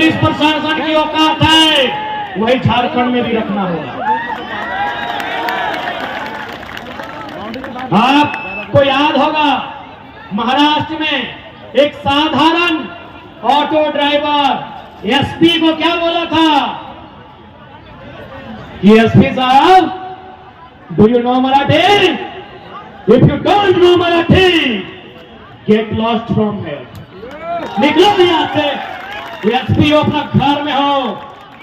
Police प्रशासन की औकात है वही झारखंड में भी रखना होगा। आपको याद होगा महाराष्ट्र में एक साधारण ऑटो ड्राइवर एसपी को क्या बोला था कि एसपी साहब, do you know Marathi? If you don't know Marathi get lost from here, निकलो यहां से। एसपी हो, अपना घर में हो,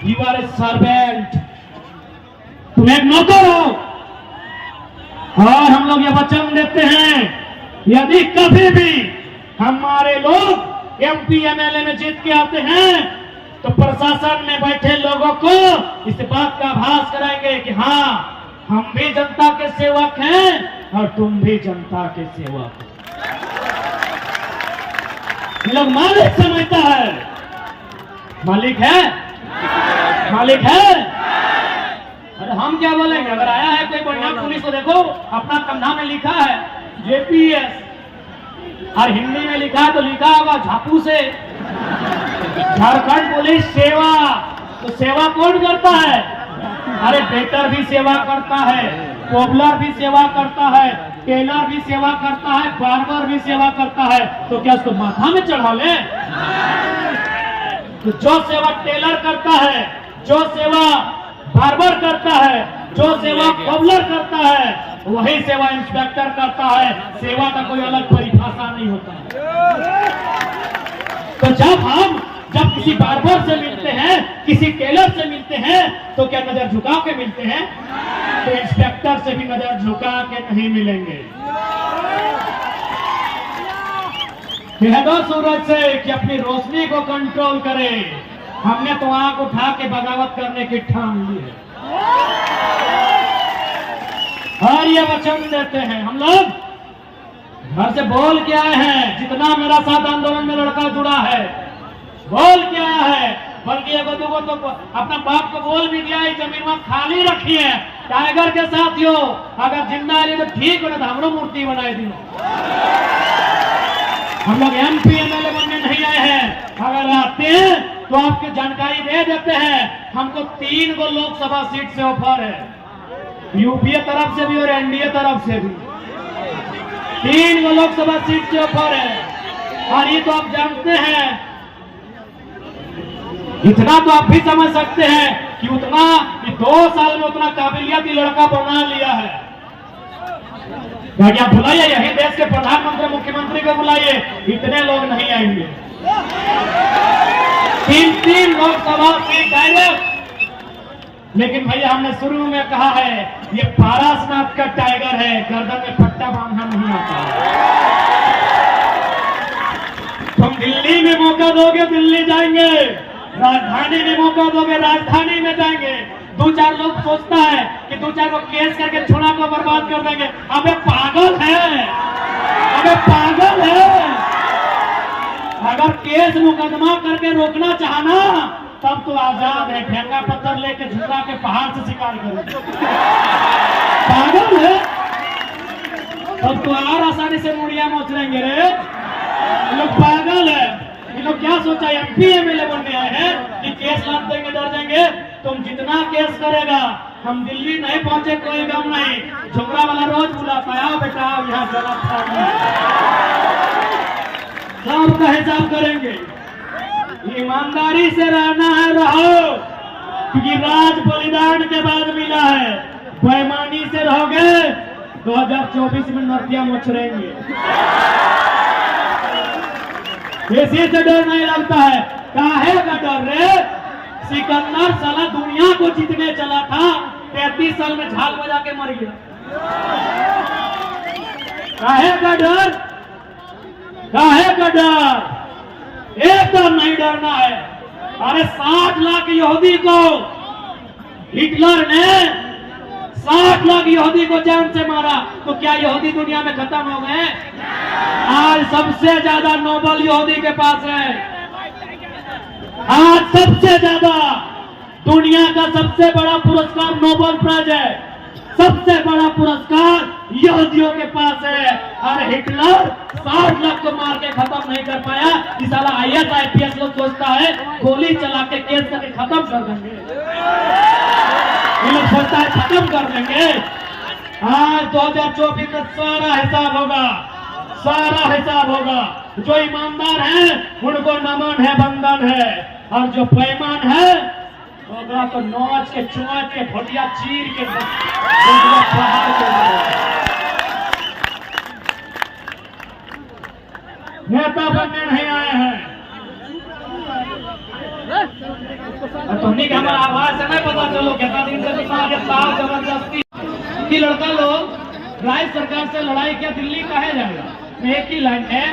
यू आर ए सर्वेंट, तुम एक नौकर हो। और हम लोग ये वचन देते हैं यदि कभी भी हमारे लोग एमपी एमएलए में जीत के आते हैं तो प्रशासन में बैठे लोगों को इस बात का आभास कराएंगे कि हाँ, हम भी जनता के सेवक हैं और तुम भी जनता के सेवक हो। ये लोग मालिक समझता है, मालिक है, मालिक है। अरे हम क्या बोलेंगे? अगर आया है कोई बढ़िया पुलिस को देखो, अपना कंधा में लिखा है जेपीएस और हिंदी में लिखा है तो लिखा होगा झापू से झारखंड पुलिस सेवा। तो सेवा कौन करता है? अरे वेटर भी सेवा करता है, कोबलर भी सेवा करता है, टेलर भी सेवा करता है, बार्बर भी सेवा करता है। तो क्या उसको माथा में चढ़ा ले? तो जो सेवा टेलर करता है, जो सेवा बार्बर करता है, जो सेवा कोबलर करता है, वही सेवा इंस्पेक्टर करता है। सेवा का कोई अलग परिभाषा नहीं होता। तो जब किसी बार्बर से मिलते हैं, किसी टेलर से मिलते हैं, तो क्या नजर झुका के मिलते हैं? तो इंस्पेक्टर से भी नजर झुका के नहीं मिलेंगे। कह दो सूरज से कि अपनी रोशनी को कंट्रोल करे। हमने तो आंख उठा के बगावत करने की ठान ली है और ये वचन देते हैं। हम लोग घर से बोल के आए हैं, जितना मेरा साथ आंदोलन में लड़का जुड़ा है बोल के आया है, बल्कि एगो दूगो तो अपना बाप को बोल भी दिया है जमीन वहां खाली रखी है टाइगर के साथियों, अगर जिंदा है तो ठीक हो, ना तो हमरो मूर्ति बनाए दी। हम लोग एमपी एमएलए बनने नहीं आए हैं। अगर आते हैं तो आपकी जानकारी दे देते हैं, हमको 3 गो लोकसभा सीट से ऑफर है, यूपीए तरफ से भी और एनडीए तरफ से भी 3 गो लोकसभा सीट से ऑफर है। और ये तो आप जानते हैं, इतना तो आप भी समझ सकते हैं कि उतना 2 साल में उतना काबिलियती लड़का बना लिया है। क्या बुलाइए यही देश के प्रधानमंत्री मुख्यमंत्री को बुलाइए, इतने लोग नहीं आएंगे। 3 लोकसभा सीट डायरेक्ट। लेकिन भैया हमने शुरू में कहा है ये पारसनाथ का टाइगर है, गर्दन में पट्टा बांधना नहीं आता। तुम दिल्ली में मौका दोगे दिल्ली जाएंगे, राजधानी में मौका दोगे राजधानी में जाएंगे। 2-4 लोग सोचता है कि 2-4 को केस करके छुड़ा को बर्बाद कर देंगे। अबे पागल है, अबे पागल है। अगर केस मुकदमा करके रोकना चाहना तब तो आजाद है, ठेंगा पत्थर लेके झुका के पहाड़ से शिकार करो। पागल है तब तो और आसानी से मुड़िया मोच लेंगे रे। ये लोग पागल है। ये लोग क्या सोचा एमपी एमएलए बनने आए हैं कि केस लाद देंगे डर जाएंगे। तुम जितना केस करेगा, हम दिल्ली नहीं पहुंचे कोई गम नहीं। झुमरा वाला रोज बुलाता है, आओ बेटा आओ यहाँ जला सबका हिसाब करेंगे। ईमानदारी से रहना है रहो, क्योंकि राज बलिदान के बाद मिला है। बेईमानी से रहोगे 2024 में नदियां मचरेंगे। इसी से डर नहीं लगता है। काहे का डर रे? सिकंदर साला दुनिया को जीतने चला था, 33 साल में झाल बजा के मर गया। काहे का डर? काहे का डर? एकदम नहीं डरना है। अरे 60 लाख यहूदी को हिटलर ने 60 लाख यहूदी को जान से मारा, तो क्या यहूदी दुनिया में खत्म हो गए? आज सबसे ज्यादा नोबेल यहूदी के पास है। आज सबसे ज्यादा दुनिया का सबसे बड़ा पुरस्कार नोबेल प्राइज है। सबसे बड़ा पुरस्कार यहूदियों के पास है। और हिटलर 60 लाख को मार के खत्म नहीं कर पाया। इस साला IAS लोग सोचता है गोली चला के केस करके खत्म कर देंगे। ये लोग सोचता है खत्म कर देंगे। आज 2024 में सारा हिसाब होगा, सारा हिसाब होगा। जो ईमानदार हैं उनको नमन है, बंधन है, और जो बेईमान है ओकरा तो नोच के चोंच के भटिया चीर के प्रहार कर। नेता बनने नहीं आए हैं। तुमने क्या हमारा आवाज से नहीं पता चलो कितना दिन से ताव जबरदस्ती कि लड़का लोग राज्य सरकार से लड़ाई क्या दिल्ली कहे जाएगा। एक ही लाइन है,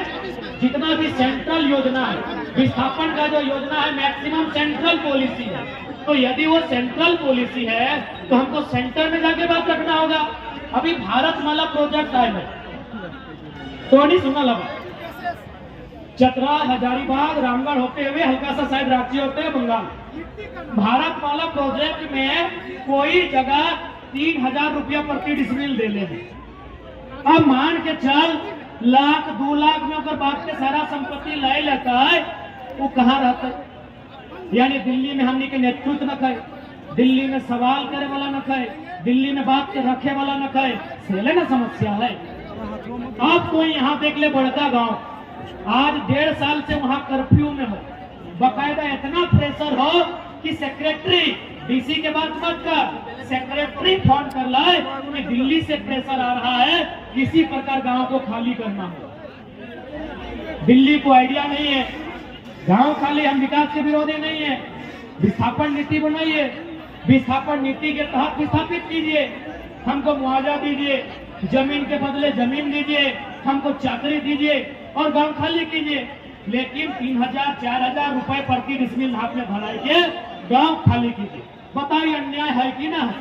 जितना भी सेंट्रल योजना है, विस्थापन का जो योजना है मैक्सिमम सेंट्रल पॉलिसी है। तो यदि वो सेंट्रल पॉलिसी है तो हमको सेंटर में जाके बात रखना होगा। अभी भारतमाला प्रोजेक्ट आएगा तो नहीं सुना लगा, चतरा, हजारीबाग, रामगढ़ होते हुए हल्का सा शायद रांची होते हैं बंगाल। भारतमाला प्रोजेक्ट में कोई जगह 3000 रुपया प्रति डिसमिल दे ले। अब मान के चल लाख 2 लाख में अगर बाप के सारा संपत्ति लाई लेता है, वो कहाँ रहता है? यानी दिल्ली में हमने के नेतृत्व न खाए, दिल्ली में सवाल करे वाला न खाए, दिल्ली में बात के रखे वाला न खाए, सेले ना समस्या है। अब कोई यहाँ देख ले बड़का गांव, आज 1.5 साल से वहां कर्फ्यू में हो, बकायदा इतना प्रेशर हो कि सेक्रेटरी डीसी के बात मत कर, सेक्रेटरी फोन कर लाए कि दिल्ली से प्रेशर आ रहा है, किसी प्रकार गांव को खाली करना हो। दिल्ली को आइडिया नहीं है, गांव खाली, हम विकास के विरोधी नहीं है। विस्थापन नीति बनाइए, विस्थापन नीति के तहत विस्थापित कीजिए, हमको मुआवजा दीजिए, जमीन के बदले जमीन दीजिए, हमको चाकरी दीजिए और गांव खाली कीजिए। लेकिन 3000-4000 रुपए प्रति डिसमिल हाथ में भराई के गांव खाली कीजिए। बताइए अन्याय है कि ना है?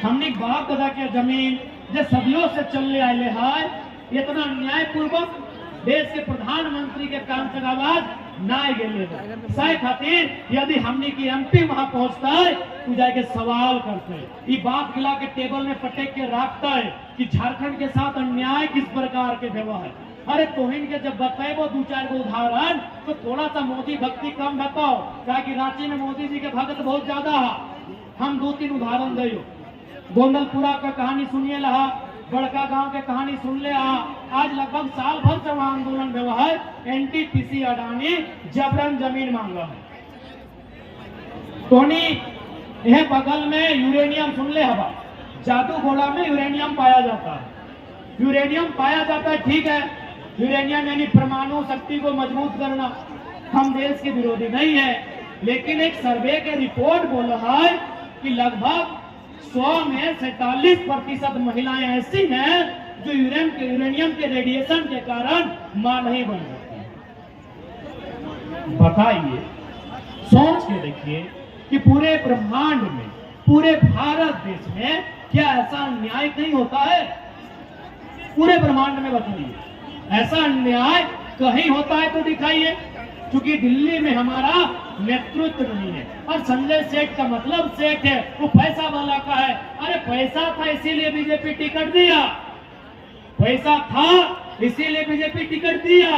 हमने बाप दादा के जमीन जो सदियों से चलने आए है, इतना अन्याय पूर्वक देश के प्रधानमंत्री के काम से आवाज ना गेले सही खातिर यदि हमने की MP वहां पहुंचता है तो जाके सवाल करते हैं, ये बात गिला के टेबल में पटेक के रखता है कि झारखंड के साथ अन्याय किस प्रकार के व्यवहार है। अरे तोहिन के जब बताए वो 2-4 को उदाहरण तो थोड़ा सा मोदी भक्ति कम बताओ, कि रांची में मोदी जी के भक्त बहुत ज्यादा है। हम 2-3 उदाहरण दे, गोंदलपुरा का कहानी सुनिए लहा, बड़का गांव के कहानी सुन ले। आज लगभग साल भर से वहां आंदोलन हुआ है, NTPC अडानी जबरन जमीन मांगा है। टोनी यह बगल में यूरेनियम सुन ले हवा, जादू घोड़ा में यूरेनियम पाया जाता है, यूरेनियम पाया जाता है, ठीक है। यूरेनियम यानी परमाणु शक्ति को मजबूत करना, हम देश के विरोधी नहीं है, लेकिन एक सर्वे के रिपोर्ट बोल रहा है कि लगभग 100 में 47% महिलाएं ऐसी हैं जो यूरेनियम के रेडिएशन के कारण मां नहीं बन सकती। बताइए, सोच के देखिए कि पूरे ब्रह्मांड में, पूरे भारत देश में क्या ऐसा अन्याय नहीं होता है? पूरे ब्रह्मांड में बताइए ऐसा अन्याय कहीं होता है तो दिखाइए। क्योंकि दिल्ली में हमारा नेतृत्व नहीं है। और संजय सेठ का मतलब सेठ है, वो पैसा वाला का है। अरे पैसा था इसीलिए बीजेपी टिकट दिया, पैसा था इसीलिए बीजेपी टिकट दिया,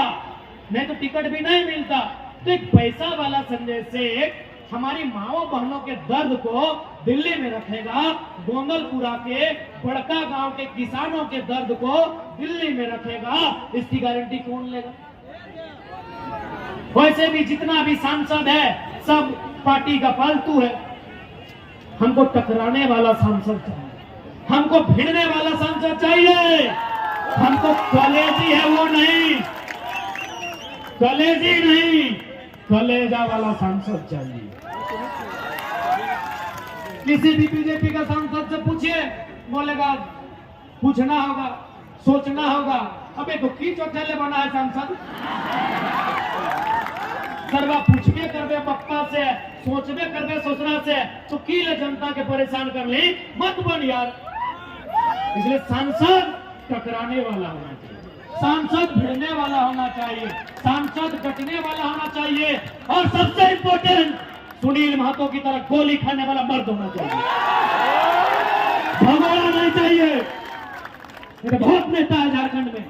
नहीं तो टिकट भी नहीं मिलता। तो एक पैसा वाला संजय सेठ हमारी माओ बहनों के दर्द को दिल्ली में रखेगा, गोंदलपुरा के बड़का गांव के किसानों के दर्द को दिल्ली में रखेगा, इसकी गारंटी कौन लेगा? वैसे भी जितना भी सांसद है सब पार्टी का फालतू है। हमको टकराने वाला सांसद चाहिए, हमको भिड़ने वाला सांसद चाहिए, हमको कलेजी है वो नहीं, कलेजी नहीं, कलेजा वाला सांसद चाहिए। किसी भी बीजेपी का सांसद से पूछिए, बोलेगा पूछना होगा, सोचना होगा। अबे तो की चौथेले बना है सांसद? सर्वा पूछबे करबे पप्पा से, सोचबे करबे सोचना से, तो की ले जनता के परेशान कर ली, मत बन यार। इसलिए सांसद टकराने वाला होना चाहिए, सांसद भिड़ने वाला होना चाहिए, सांसद डटने वाला होना चाहिए, और सबसे इंपॉर्टेंट सुनील महतो की तरह गोली खाने वाला मर्द होना चाहिए, भगोड़ा नहीं चाहिए। ये तो बहुत नेता है झारखंड में,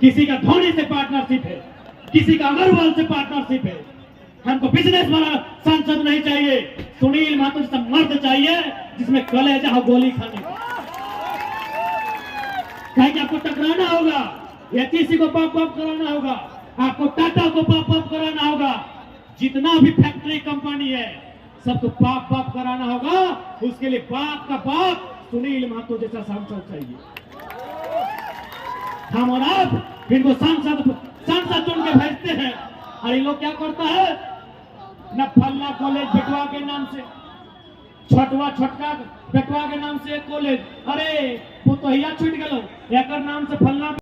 किसी का धोनी से पार्टनरशिप है, किसी का अग्रवाल से पार्टनरशिप है। हमको बिजनेस वाला सांसद नहीं चाहिए, सुनील महतो जैसा मर्द चाहिए जिसमें कलेजा हो गोली खाने का। कि आपको टकराना होगा, एचईसी को पॉप अप कराना होगा, आपको टाटा को पॉप अप कराना होगा, जितना भी फैक्ट्री कंपनी है सबको पॉप अप कराना होगा। उसके लिए बाप का बाप सुनील महतो जैसा सांसद चाहिए। हम और आप इनको सांसद चुन के भेजते हैं और ये लोग क्या करता है, न फल्ला कॉलेज बेटवा के नाम से, छोटका बेटवा के नाम से एक कॉलेज, अरे वो तो हिया छूट गलो, एक नाम से फल्ला